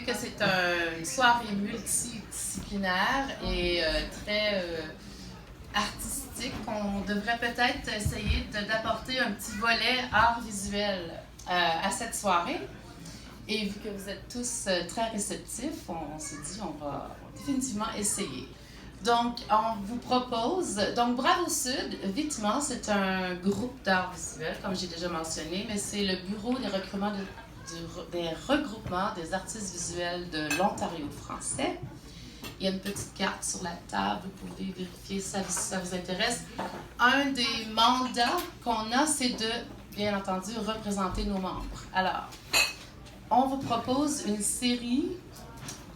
vu que c'est une soirée multidisciplinaire et très artistique, on devrait peut-être essayer d'apporter un petit volet art visuel à cette soirée. Et vu que vous êtes tous très réceptifs, on s'est dit on va définitivement essayer. Donc, on vous propose... Donc, Bravo Sud, évidemment, c'est un groupe d'art visuel, comme j'ai déjà mentionné, mais c'est le bureau des regroupements des artistes visuels de l'Ontario français. Il y a une petite carte sur la table, vous pouvez vérifier si ça vous intéresse. Un des mandats qu'on a, c'est de, bien entendu, représenter nos membres. Alors, on vous propose une série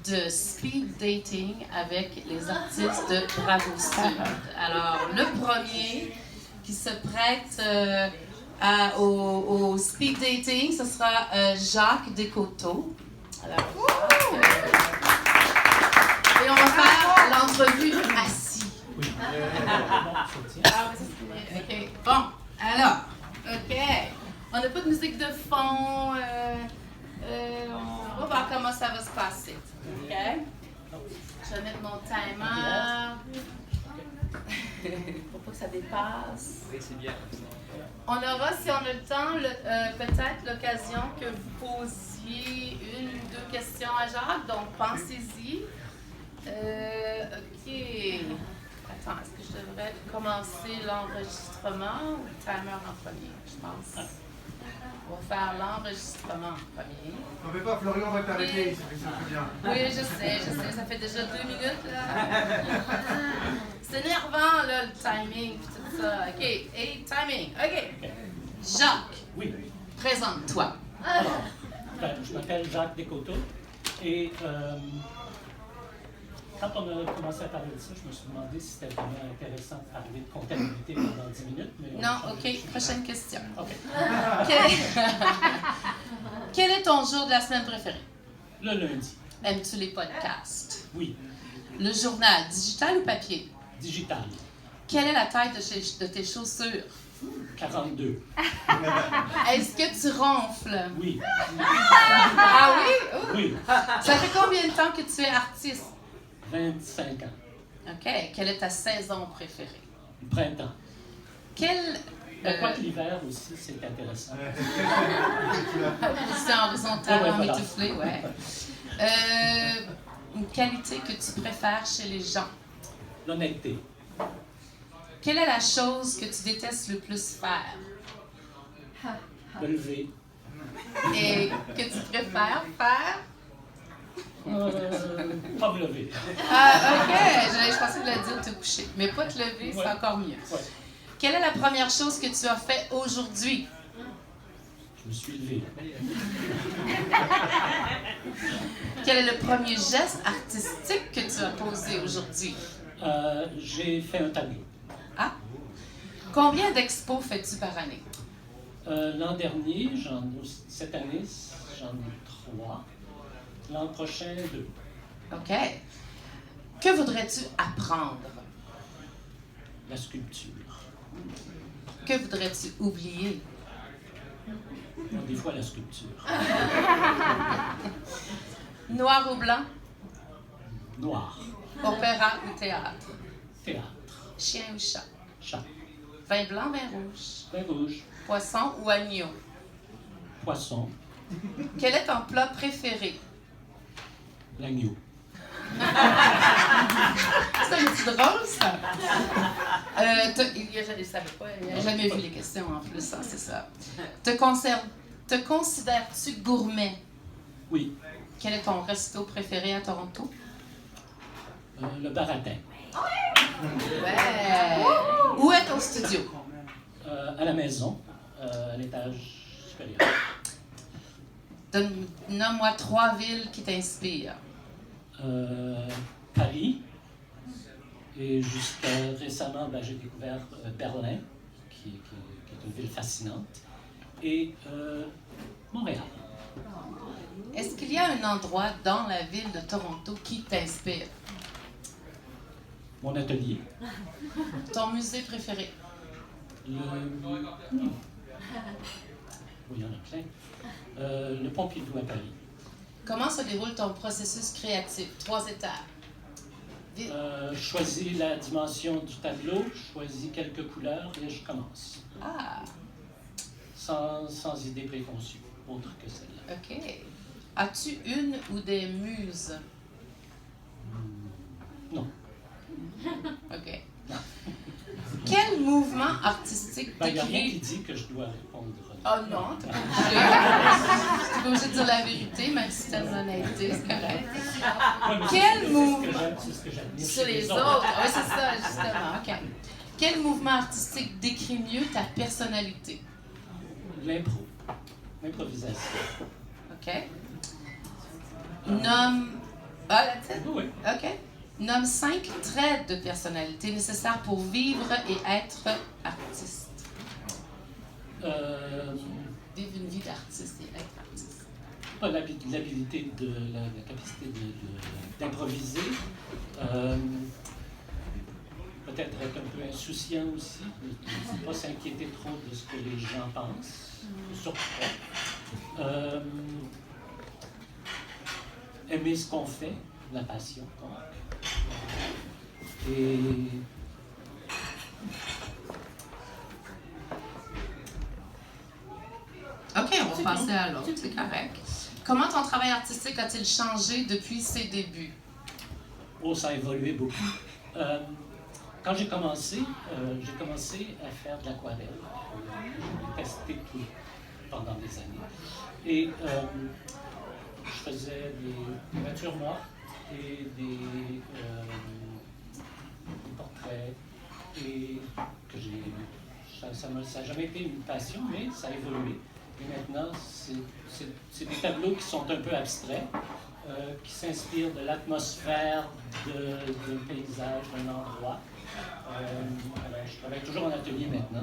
de speed dating avec les artistes de Bravo Sud. Alors, le premier qui se prête au speed dating, ce sera Jacques Descoteaux. Alors, et on va faire l'entrevue assis. Oui. OK. Bon, alors, OK. On n'a pas de musique de fond. On va voir comment ça va se passer. OK? Je vais mettre mon timer. Pour pas que ça dépasse. Oui, c'est bien. On aura, si on a le temps, peut-être l'occasion que vous posiez une ou deux questions à Jacques. Donc, pensez-y. OK. Attends, est-ce que je devrais commencer l'enregistrement ou le timer en premier? Je pense. On va faire l'enregistrement en premier. T'en fais pas, Florian va t'arrêter, ça fait bien. Oui, je sais, ça fait déjà 2 minutes, là. C'est énervant, là, le timing et tout ça. OK, et timing, OK. Jacques, oui. Présente-toi. Alors, je m'appelle Jacques Descoteaux et quand on a commencé à parler de ça, je me suis demandé si c'était vraiment intéressant de parler de comptabilité pendant 10 minutes. Mais non, OK, prochaine question. OK. Quel est ton jour de la semaine préféré? Le lundi. Aimes-tu les podcasts? Oui. Le journal, digital ou papier? Digital. Quelle est la taille de tes chaussures? 42. Est-ce que tu ronfles? Oui. Ah oui? Oui. Ça fait combien de temps que tu es artiste? 25 ans. OK. Quelle est ta saison préférée? Le printemps. Quelle... Je crois que l'hiver aussi, c'est intéressant. C'est horizontal, Ouais, voilà. Mitouflé, ouais. Une qualité que tu préfères chez les gens? L'honnêteté. Quelle est la chose que tu détestes le plus faire? Me lever. Et que tu préfères faire? Pas me lever. Ah, OK. Je pensais que tu allais dire te coucher. Mais pas te lever, c'est encore mieux. Ouais. Quelle est la première chose que tu as fait aujourd'hui? Je me suis levé. Quel est le premier geste artistique que tu as posé aujourd'hui? J'ai fait un tableau. Ah? Combien d'expos fais-tu par année? L'an dernier, cette année, j'en ai 3. L'an prochain, 2. OK. Que voudrais-tu apprendre? La sculpture. Que voudrais-tu oublier? Des fois, la sculpture. Noir ou blanc? Noir. Opéra ou théâtre? Théâtre. Chien ou chat? Chat. Vin blanc, vin rouge? Vin rouge. Poisson ou agneau? Poisson. Quel est ton plat préféré? L'agneau. C'est un petit drôle, ça. Il n'a jamais vu les questions en plus, hein, c'est ça. Te considères-tu gourmet? Oui. Quel est ton resto préféré à Toronto? Le baratin. Ouais. Où est ton studio? À la maison, à l'étage supérieur. Nomme-moi 3 villes qui t'inspirent. Paris. Et jusqu'à récemment, j'ai découvert Berlin, qui est une ville fascinante. Et Montréal. Est-ce qu'il y a un endroit dans la ville de Toronto qui t'inspire? Mon atelier. Ton musée préféré? Oui, il y en a plein. Le Pompidou à Paris. Comment se déroule ton processus créatif? 3 étapes. Vite. Je choisis la dimension du tableau, je choisis quelques couleurs et je commence. Ah, Sans idée préconçue, autre que celle-là. OK. As-tu une ou des muses? Non. OK. Quel mouvement artistique Il n'y a rien qui décrit... dit que je dois répondre. Oh non, t'es pas obligé. T'es pas obligé de dire la vérité, même si t'as une honnêteté, c'est correct. Quel mouvement... C'est ce que j'admire Sur chez les autres. Oui, c'est ça, justement. OK. Quel mouvement artistique décrit mieux ta personnalité? L'improvisation. OK. Nomme... Ah, that's it? Oui. OK. Nomme 5 traits de personnalité nécessaires pour vivre et être artiste. Vivre une vie d'artiste et être artiste. L'habilité la capacité d'improviser. Peut-être être un peu insouciant aussi, ne pas s'inquiéter trop de ce que les gens pensent, surtout pas. Aimer ce qu'on fait, la passion, donc. Et OK, on va passer à l'autre, c'est correct. Comment ton travail artistique a-t-il changé depuis ses débuts? oh, ça a évolué beaucoup. Quand j'ai commencé à faire de l'aquarelle. J'ai testé tout pendant des années. Et je faisais des peintures mortes et des portraits. Et que ça n'a jamais été une passion, mais ça a évolué. Et maintenant, c'est des tableaux qui sont un peu abstraits, qui s'inspirent de l'atmosphère d'un paysage, d'un endroit. Alors, je travaille toujours en atelier maintenant.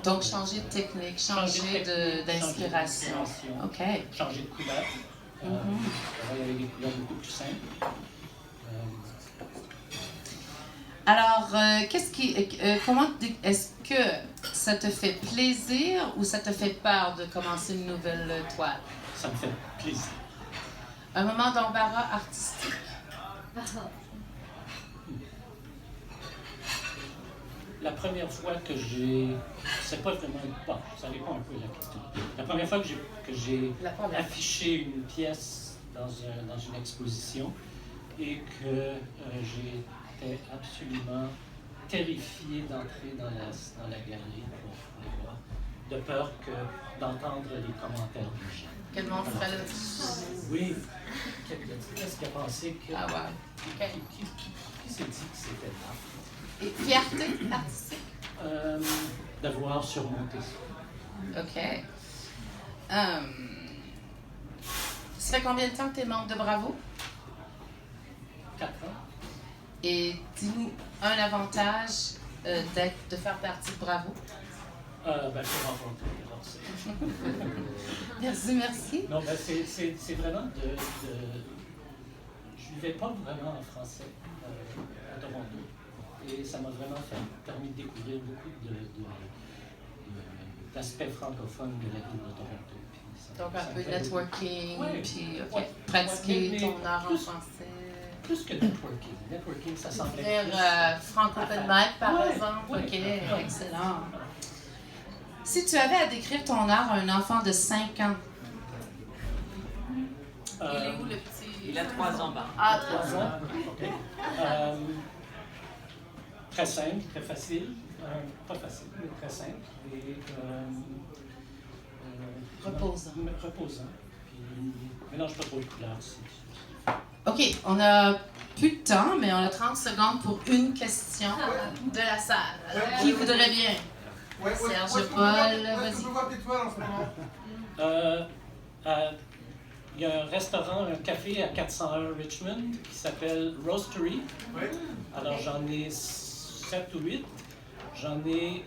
Donc, changer de technique, changer d'inspiration. OK. Changer de couleur. Je travaille avec des couleurs beaucoup plus simples. Alors, est-ce que ça te fait plaisir ou ça te fait peur de commencer une nouvelle toile? Ça me fait plaisir. Un moment d'embarras artistique. La première fois que j'ai... C'est pas vraiment... Bon, ça répond un peu à la question. La première fois que j'ai affiché une pièce dans une exposition et que j'étais absolument terrifié d'entrer dans la galerie pour les voir, de peur d'entendre les commentaires des gens. Quel monde ferait le... Oui. Qu'est-ce qui a pensé que... Ah ouais. OK. Qui s'est dit que c'était là? Et fierté artistique? D'avoir surmonté ça. OK. Ça fait combien de temps que tu es membre de Bravo? 4 ans. Et dis-nous un avantage de faire partie de Bravo. Je peux rencontrer. Merci. Non, c'est vraiment je ne vivais pas vraiment en français à Toronto. Et ça m'a vraiment permis de découvrir beaucoup d'aspects francophones de la ville de Toronto. Donc un peu de networking, puis pratiquer ton art en français. Plus que networking. Networking, ça semblait Faire Franco Open Mic, par exemple. OK, excellent. Si tu avais à décrire ton art à un enfant de 5 ans, il est où le petit? Il a 3 ans, Ah, 3 ans. OK. Très simple, très facile. Pas facile, mais très simple. Et reposant. Reposant. Puis, mélange pas trop de couleurs aussi. OK, on a plus de temps, mais on a 30 secondes pour une question de la salle. Alors, qui voudrait bien? Serge Paul, vas-y. Je peux voir tes toiles en ce moment. Il y a un restaurant, un café à 401 Richmond qui s'appelle Roastery. Oui. Alors j'en ai 7 ou 8. J'en ai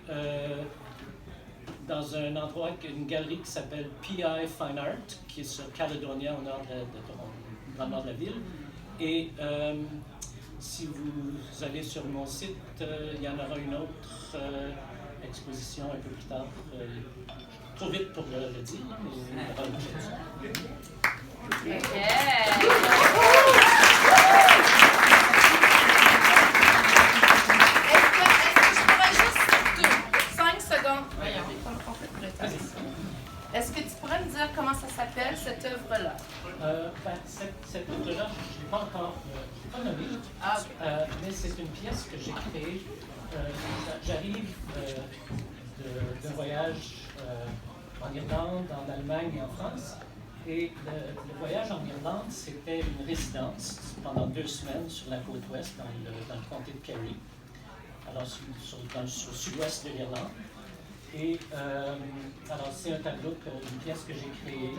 dans un endroit, une galerie qui s'appelle PI Fine Art, qui est sur Caledonia au nord dans le nord de la ville. Et si vous allez sur mon site, il y en aura une autre exposition un peu plus tard. Trop vite pour le dire, mais il y aura une autre. Est-ce que je pourrais juste 5 secondes? Voyons, on fait plus de temps. Est-ce que tu pourrais me dire comment ça s'appelle, cette œuvre-là? Cette œuvre-là, je ne l'ai pas encore nommée, mais c'est une pièce que j'ai créée. J'arrive d'un voyage en Irlande, en Allemagne et en France. Et le voyage en Irlande, c'était une résidence pendant 2 semaines sur la côte ouest, dans le comté de Kerry, alors dans le sud-ouest de l'Irlande. Et alors c'est un tableau, une pièce que j'ai créée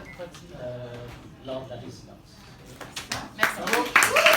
lors de la résidence. Merci beaucoup.